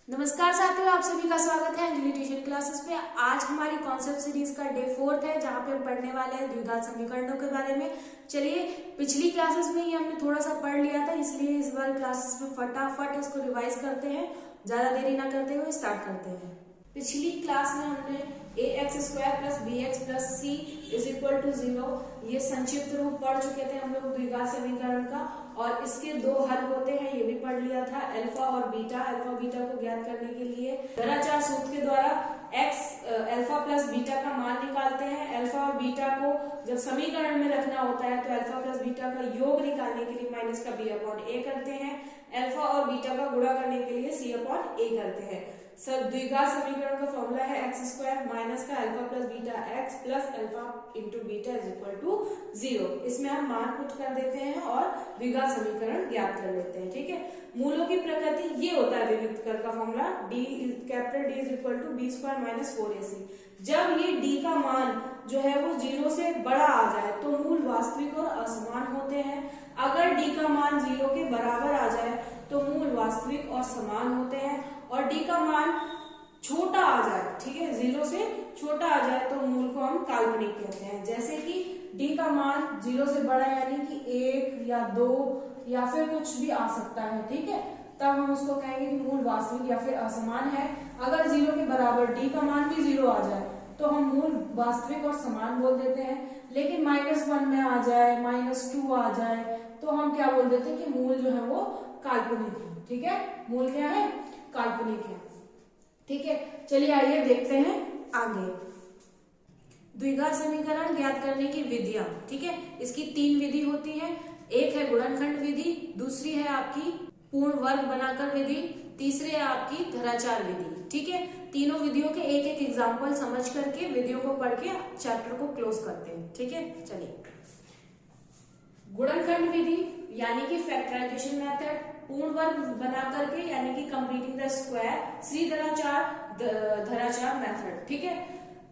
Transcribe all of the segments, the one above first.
नमस्कार साथियों, आप सभी का स्वागत है अंजलि ट्यूशन क्लासेस में। आज हमारी कॉन्सेप्ट सीरीज का डे 4 है, जहाँ पे हम पढ़ने वाले हैं द्विघात समीकरणों के बारे में। चलिए, पिछली क्लासेस में ही हमने थोड़ा सा पढ़ लिया था, इसलिए इस बार क्लासेस में फटाफट इसको रिवाइज करते हैं। ज्यादा देरी ना करते हुए स्टार्ट करते हैं। पिछली क्लास में हमने ax² plus bx plus c is equal to 0 ये संक्षिप्त रूप पढ़ चुके थे हम लोग द्विघात समीकरण का, और इसके दो हल होते हैं ये भी पढ़ लिया था, अल्फा और बीटा। अल्फा बीटा को ज्ञात करने के लिए धराचार सूत्र के द्वारा अल्फा प्लस बीटा का मान निकालते हैं। अल्फा और बीटा को जब समीकरण में रखना होता है तो अल्फा प्लस बीटा का योग निकालने के लिए माइनस का b/a करते हैं। अल्फा और बीटा का गुणा करने के लिए c/a करते हैं। सर द्विघात समीकरण का फॉर्मूला है x² माइनस का alpha plus beta x plus alpha into beta is equal to 0। इसमें हम मान पुट कर देते हैं और द्विघात समीकरण ज्ञात कर लेते हैं। ठीक है, मूलों की प्रकृति ये होता है विविक्त कर का formula D is equal to b² minus 4ac। जब ये D का मान जो है वो 0 से बड़ा आ जाए तो मूल वास्तविक और असमान होते हैं। अगर D का मान 0 के बराबर आ जाए तो मूल वास्तविक और समान होते हैं, और D का मान छोटा आ जाए, ठीक है, 0 से छोटा आ जाए तो मूल को हम काल्पनिक कहते हैं। जैसे कि D का मान 0 से बड़ा यानी कि 1 या 2 या फिर कुछ भी आ सकता है, ठीक है, तब हम उसको कहेंगे कि मूल वास्तविक या फिर असमान है। अगर 0 के बराबर D का मान भी 0 आ जाए तो हम मूल वास्तविक और समान बोल देते हैं। लेकिन -1 में आ जाए, -2 आ जाए तो हम क्या बोल देते हैं कि मूल जो है वो काल्पनिक है। ठीक है, मूल क्या है? काल्पनिक है। ठीक है, चलिए आइए देखते हैं आगे द्विघात समीकरण ज्ञात करने की विधियां। ठीक है, इसकी 3 विधि होती है। एक है गुणनखंड विधि, दूसरी है आपकी पूर्ण वर्ग बनाकर विधि, तीसरी है आपकी धराचार विधि। ठीक है, तीनों विधियों के एक एक एग्जाम्पल समझ करके विधियों को पढ़ के चैप्टर को क्लोज करते हैं। ठीक है, चलिए गुणनखंड विधि यानी कि फैक्टराइजेशन मेथड, पूर्ण वर्ग बना करके यानी कि completing the square, Shri Dharachar method. ठीक है,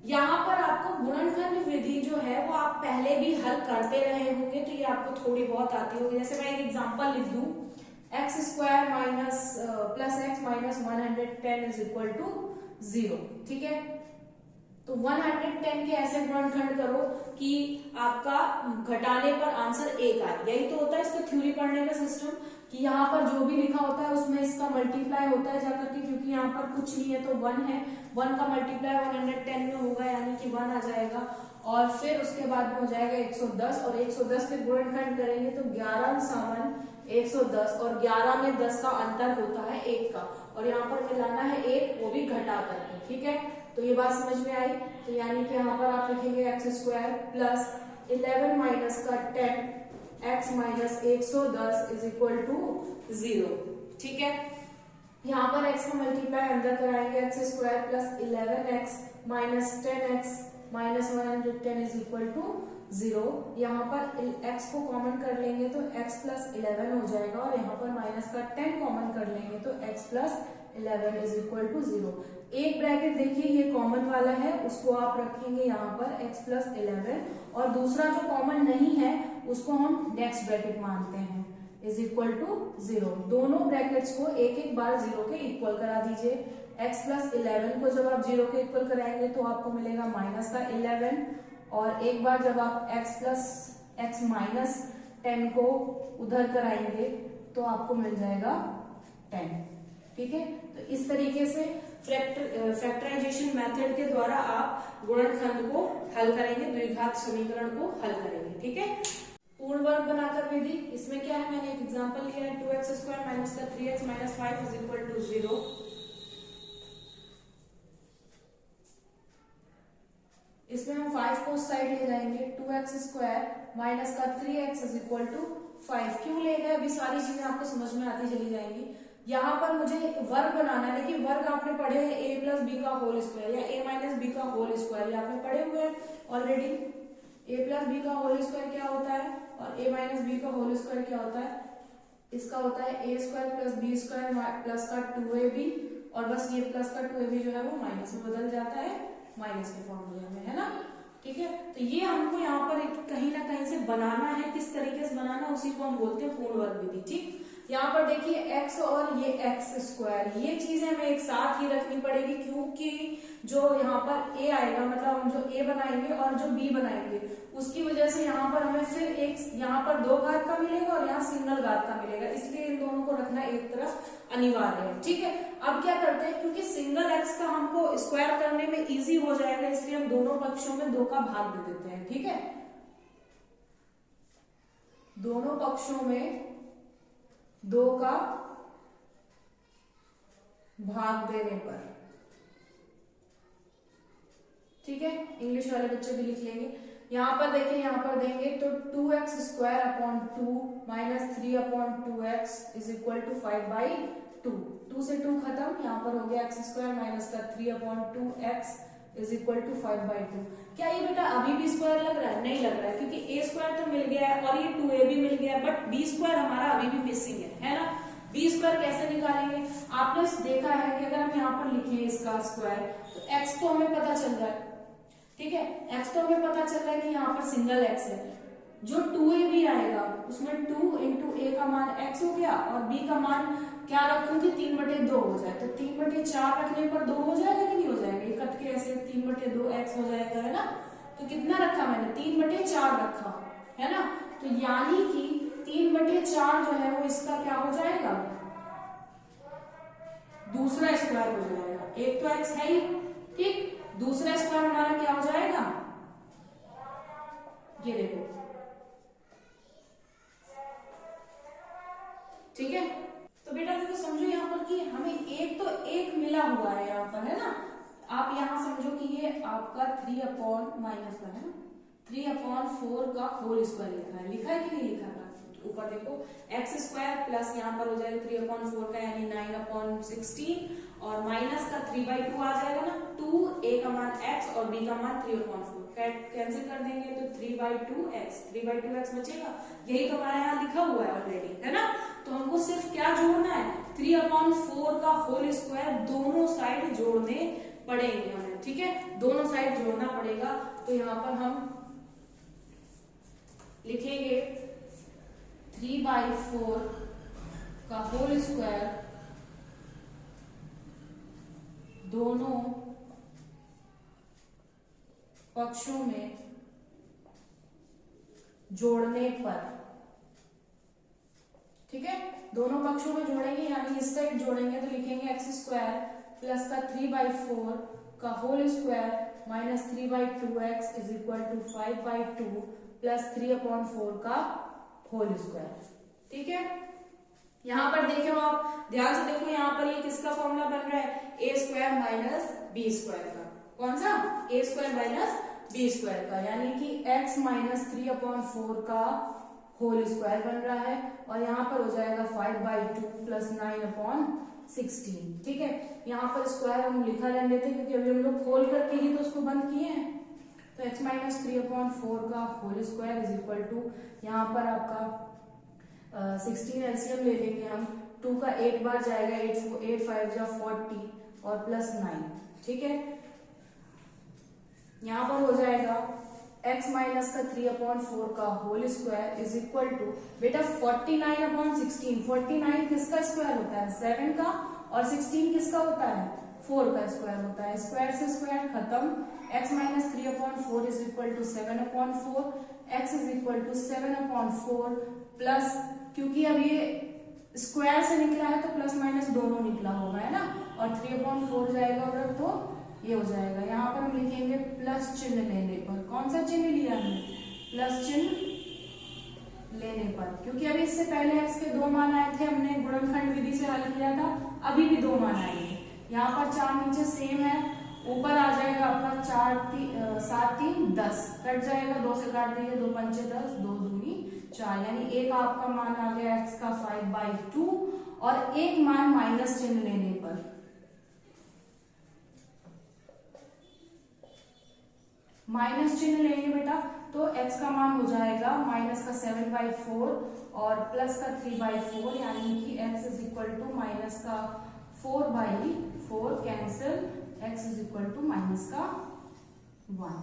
यहाँ पर आपको गुणनखंड विधि जो है वो आप पहले भी हल करते रहे होंगे तो ये आपको थोड़ी बहुत आती होगी। जैसे मैं एक एग्जांपल लिख दूं, x² minus plus x minus 110 is equal to 0। ठीक है, तो 110 के ऐसे गुणनखंड करो कि आपका घटाने पर आंसर 1 आए। यही तो होता है इसका थ्योरी पढ़ने का सिस्टम, कि यहाँ पर जो भी लिखा होता है उसमें इसका मल्टीप्लाई होता है जाकर के, क्योंकि यहाँ पर कुछ नहीं है तो 1 है, 1 का मल्टीप्लाई 110 में होगा यानी कि 1 आ जाएगा, और फिर उसके बाद में हो जाएगा 110, और 110 पे गुणनखंड करेंगे तो 11 सावन 110, और 11 में 10 का अंतर होता है 1 का, और यहाँ पर मिलाना है 1, वो भी घटा करके। ठीक है, तो ये बात समझ में आई। तो यानी कि यहाँ पर आप लिखेंगे x² प्लस 11 माइनस का 10 x minus 110 is equal to 0। ठीक है, यहाँ पर x का मल्टीप्लाई अंदर कराएंगे, x² plus 11x minus 10x minus 110 is equal to 0। यहाँ पर x को कॉमन कर लेंगे तो x प्लस 11 हो जाएगा, और यहाँ पर माइनस का 10 कॉमन कर लेंगे तो x plus 11 is equal to 0। एक ब्रैकेट देखिए ये कॉमन वाला है, उसको आप रखेंगे यहाँ पर x प्लस 11, और दूसरा जो कॉमन नहीं है उसको हम नेक्स्ट ब्रैकेट मानते हैं, इज इक्वल टू 0। दोनों ब्रैकेट्स को एक एक बार 0 के इक्वल करा दीजिए। x प्लस 11 को जब आप 0 के इक्वल कराएंगे तो आपको मिलेगा माइनस का 11, और एक बार जब आप x माइनस 10 को उधर कराएंगे तो आपको मिल जाएगा 10। ठीक है, तो इस तरीके से फैक्टराइजेशन मेथड के द्वारा आप गुणनखंड को हल करेंगे, द्विघात समीकरण को हल करेंगे। ठीक है, पूर्ण वर्ग बनाकर विधि, इसमें क्या है, मैंने एक एग्जांपल लिया है, 2x² माइनस का 3x minus 5 is equal to 0। इसमें हम 5 को साइड ले जाएंगे, 2x² माइनस का 3x इज इक्वल टू 5। क्यों ले गए, अभी सारी चीजें आपको समझ में आती चली जाएंगी। यहाँ पर मुझे वर्ग बनाना है, लेकिन वर्ग आपने पढ़े हैं a प्लस बी का होल स्क्वायर या a माइनस बी का होल स्क्वायर, ये आपने पढ़े हुए हैं ऑलरेडी। a प्लस बी का होल स्क्वायर क्या होता है और a माइनस बी का होल स्क्वायर क्या होता है, इसका होता है a² प्लस b² प्लस का 2ab, और बस ये प्लस का 2ab जो है वो माइनस में बदल जाता है, माइनस के फॉर्मूले में, है ना। ठीक है, तो ये हमको यहाँ पर कहीं ना कहीं से बनाना है, किस तरीके से बनाना, उसी को हम बोलते हैं पूर्ण वर्ग विधि। ठीक, यहाँ पर देखिए x और ये x स्क्वायर, ये चीजें हमें एक साथ ही रखनी पड़ेगी, क्योंकि जो यहाँ पर a आएगा, मतलब हम जो a बनाएंगे और जो b बनाएंगे, उसकी वजह से यहाँ पर हमें फिर एक यहाँ पर दो घात का मिलेगा और यहाँ सिंगल घात का मिलेगा, इसलिए इन दोनों को रखना एक तरफ अनिवार्य है। ठीक है, अब क्या करते हैं, क्योंकि सिंगल x का हमको स्क्वायर करने में इजी हो जाएगा, इसलिए हम दोनों पक्षों में 2 का भाग दे देते हैं। ठीक है, दोनों पक्षों में 2 का भाग देने पर, ठीक है, इंग्लिश वाले बच्चे भी लिख लेंगे। यहां पर देखिए, यहां पर देंगे तो 2x square upon 2 minus 3 upon 2x is equal to 5/2। 2 से 2 खत्म, यहां पर हो गया x स्क्वायर माइनस का 3 upon 2x is equal to 5/2। क्या ये बेटा अभी भी स्क्वायर लग रहा है? नहीं लग रहा है, क्योंकि a स्क्वायर तो मिल गया है और ये 2a भी मिल गया है, बट b स्क्वायर हमारा अभी भी मिसिंग है ना। b स्क्वायर कैसे निकालेंगे? आपने देखा है कि अगर हम यहाँ पर लिखें इसका स्क्वायर, तो x तो हमें पता चल रहा है, ठीक है, x तो हमें पता चल रहा है कि यहाँ पर सिंगल x है। जो 2a भी आएगा उसमें 2 इंटू a का मान x हो गया और b का मान क्या रखूंगी, 3/2 हो जाए, तो 3/4 रखने पर 2 हो जाएगा कि नहीं हो जाएगा? ये कट के ऐसे 3/2 x हो जाएगा, है ना। तो कितना रखा मैंने? 3/4 रखा, है ना। तो यानी कि 3/4 जो है वो इसका क्या हो जाएगा, दूसरा स्क्वायर हो जाएगा। एक तो x है ही, ठीक, दूसरा स्क्वायर हमारा क्या हो जाएगा, ये देखो, ठीक है। तो बेटा देखो, समझो यहाँ पर कि हमें एक तो एक मिला हुआ है यहाँ पर, है ना। आप यहाँ समझो कि ये आपका 3 अपॉन माइनस का है ना, 3/4 का होल स्क्वायर लिखा है कि नहीं लिखा था? ऊपर देखो x स्क्वायर प्लस यहाँ पर हो जाएगा 3/4 का यानी 9/16 और माइनस का 3/2 आ जाएगा ना, 2 a का मान x और b का मान 3/4 कैंसिल कर देंगे तो 3/2x बचेगा। यही तो हमारे यहाँ लिखा हुआ है ऑलरेडी, है ना। तो हमको सिर्फ क्या जोड़ना है, 3/4 का होल स्क्वायर दोनों साइड जोड़ने पड़ेंगे हमें, ठीक है, दोनों साइड जोड़ना पड़ेगा। तो यहाँ पर हम लिखेंगे 3/4 का होल स्क्वायर दोनों पक्षों में जोड़ने पर, ठीक है, दोनों पक्षों में जोड़ेंगे, यानी इस साइड जोड़ेंगे तो लिखेंगे x स्क्वायर प्लस का 3/4 का whole square minus 3/2x is equal to 5/2 plus 3/4 का होल स्क्वायर, ठीक है। यहां पर देखो, आप ध्यान से देखो, यहाँ पर ये किसका फॉर्मूला बन रहा है, a square minus B square का। कौन सा? a square minus B square का, यानी कि x माइनस 3/4 का होल स्क्वायर बन रहा है और यहाँ पर हो जाएगा 5/2 प्लस 9/16, ठीक है। यहाँ पर स्क्वायर हम लिखा रहने देते क्योंकि अभी हम लोग खोल करके ही तो उसको बंद किए हैं। तो x माइनस 3/4 का whole square is equal to, यहाँ पर आपका 16 एलसीएम ले लेंगे हम, 2 का 8 बार जाएगा, 8 5 जा 40 और प्लस 9, ठीक है। यहाँ पर हो जाएगा x माइनस का 3/4 का whole square is equal to, बेटा 49/16, 49 किसका स्क्वायर होता है, 7 का, और 16 किसका होता है, 4 का स्क्वायर होता है। स्क्वायर से स्क्वायर खत्म, x minus 3/4 is equal to 7/4, x is equal to 7/4 plus, क्योंकि अब ये स्क्वायर से निकला है तो प्लस माइनस दोनों निकला होगा, है ना, और 3/4 जाएगा उधर तो ये हो जाएगा। यहाँ पर हम लिखेंगे प्लस चिन्ह लेने पर, कौन सा चिन्ह लिया हमने, प्लस चिन्ह लेने पर, क्योंकि अभी इससे पहले x के 2 मान आए थे, हमने गुणनखंड विधि से हल किया था, अभी भी 2 मान आएंगे। यहाँ पर 4 नीचे सेम है, ऊपर आ जाएगा अपना 7 3 10, कट जाएगा, 2 से काट दीजिए, 2 पंचे 10, 2 दूनी 4, यानी एक आपका मान आ गया x का 5/2 और एक मान माइनस चिन्ह लेने पर, माइनस चिन्ह लेंगे बेटा तो x का मान हो जाएगा माइनस का 7/4 और प्लस का 3/4, यानी कि x is equal to minus का 4/4 cancel, x is equal to minus का 1,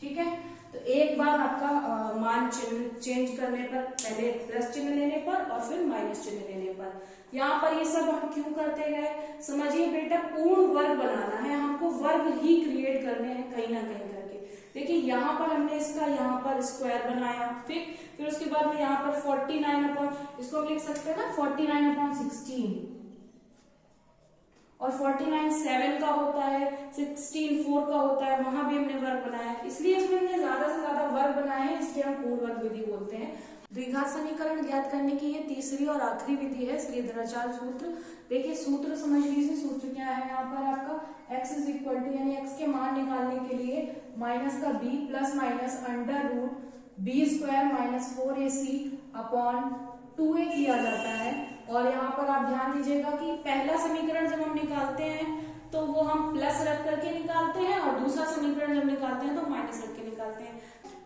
ठीक है। तो एक बार आपका मान चेंज करने पर, पहले प्लस चिन्ह लेने पर और फिर माइनस चिन्ह लेने पर। यहाँ पर ये सब हम क्यों करते गए, समझिए बेटा, पूर्ण वर्ग बनाना है हमको, वर्ग ही क्रिएट करने हैं कहीं ना कहीं करके। देखिए यहाँ पर हमने इसका यहाँ पर स्क्वायर बनाया, ठीक, फिर उसके बाद में यहाँ पर 49 अपॉन, इसको हम लिख सकते हैं ना 49 अपॉन 16, और 49 7 का होता है, 16 4 का होता है, वहां भी हमने वर्ग बनाया है, इसलिए इसमें हमने ज्यादा से ज्यादा वर्ग बनाए हैं, इसलिए हम पूर्ण वर्ग विधि बोलते हैं। द्विघात समीकरण ज्ञात करने की ये तीसरी और आखिरी विधि है, श्रीधराचार्य सूत्र। देखिए सूत्र समझ लीजिए, सूत्र क्या है यहाँ पर आपका x इज इक्वल टू, यानी x के मान निकालने के लिए माइनस का b plus minus under root B square minus 4ac upon 2a किया जाता है। और यहाँ पर आप ध्यान दीजिएगा कि पहला समीकरण जब हम निकालते हैं तो वो हम प्लस रख करके निकालते हैं, और दूसरा समीकरण जब निकालते हैं तो माइनस रख के निकालते हैं।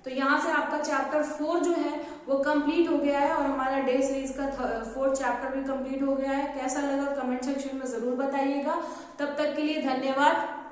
तो यहाँ से आपका चैप्टर 4 जो है वो कंप्लीट हो गया है, और हमारा डे सीरीज का 4th चैप्टर भी कंप्लीट हो गया है। कैसा लगा कमेंट सेक्शन में जरूर बताइएगा। तब तक के लिए धन्यवाद।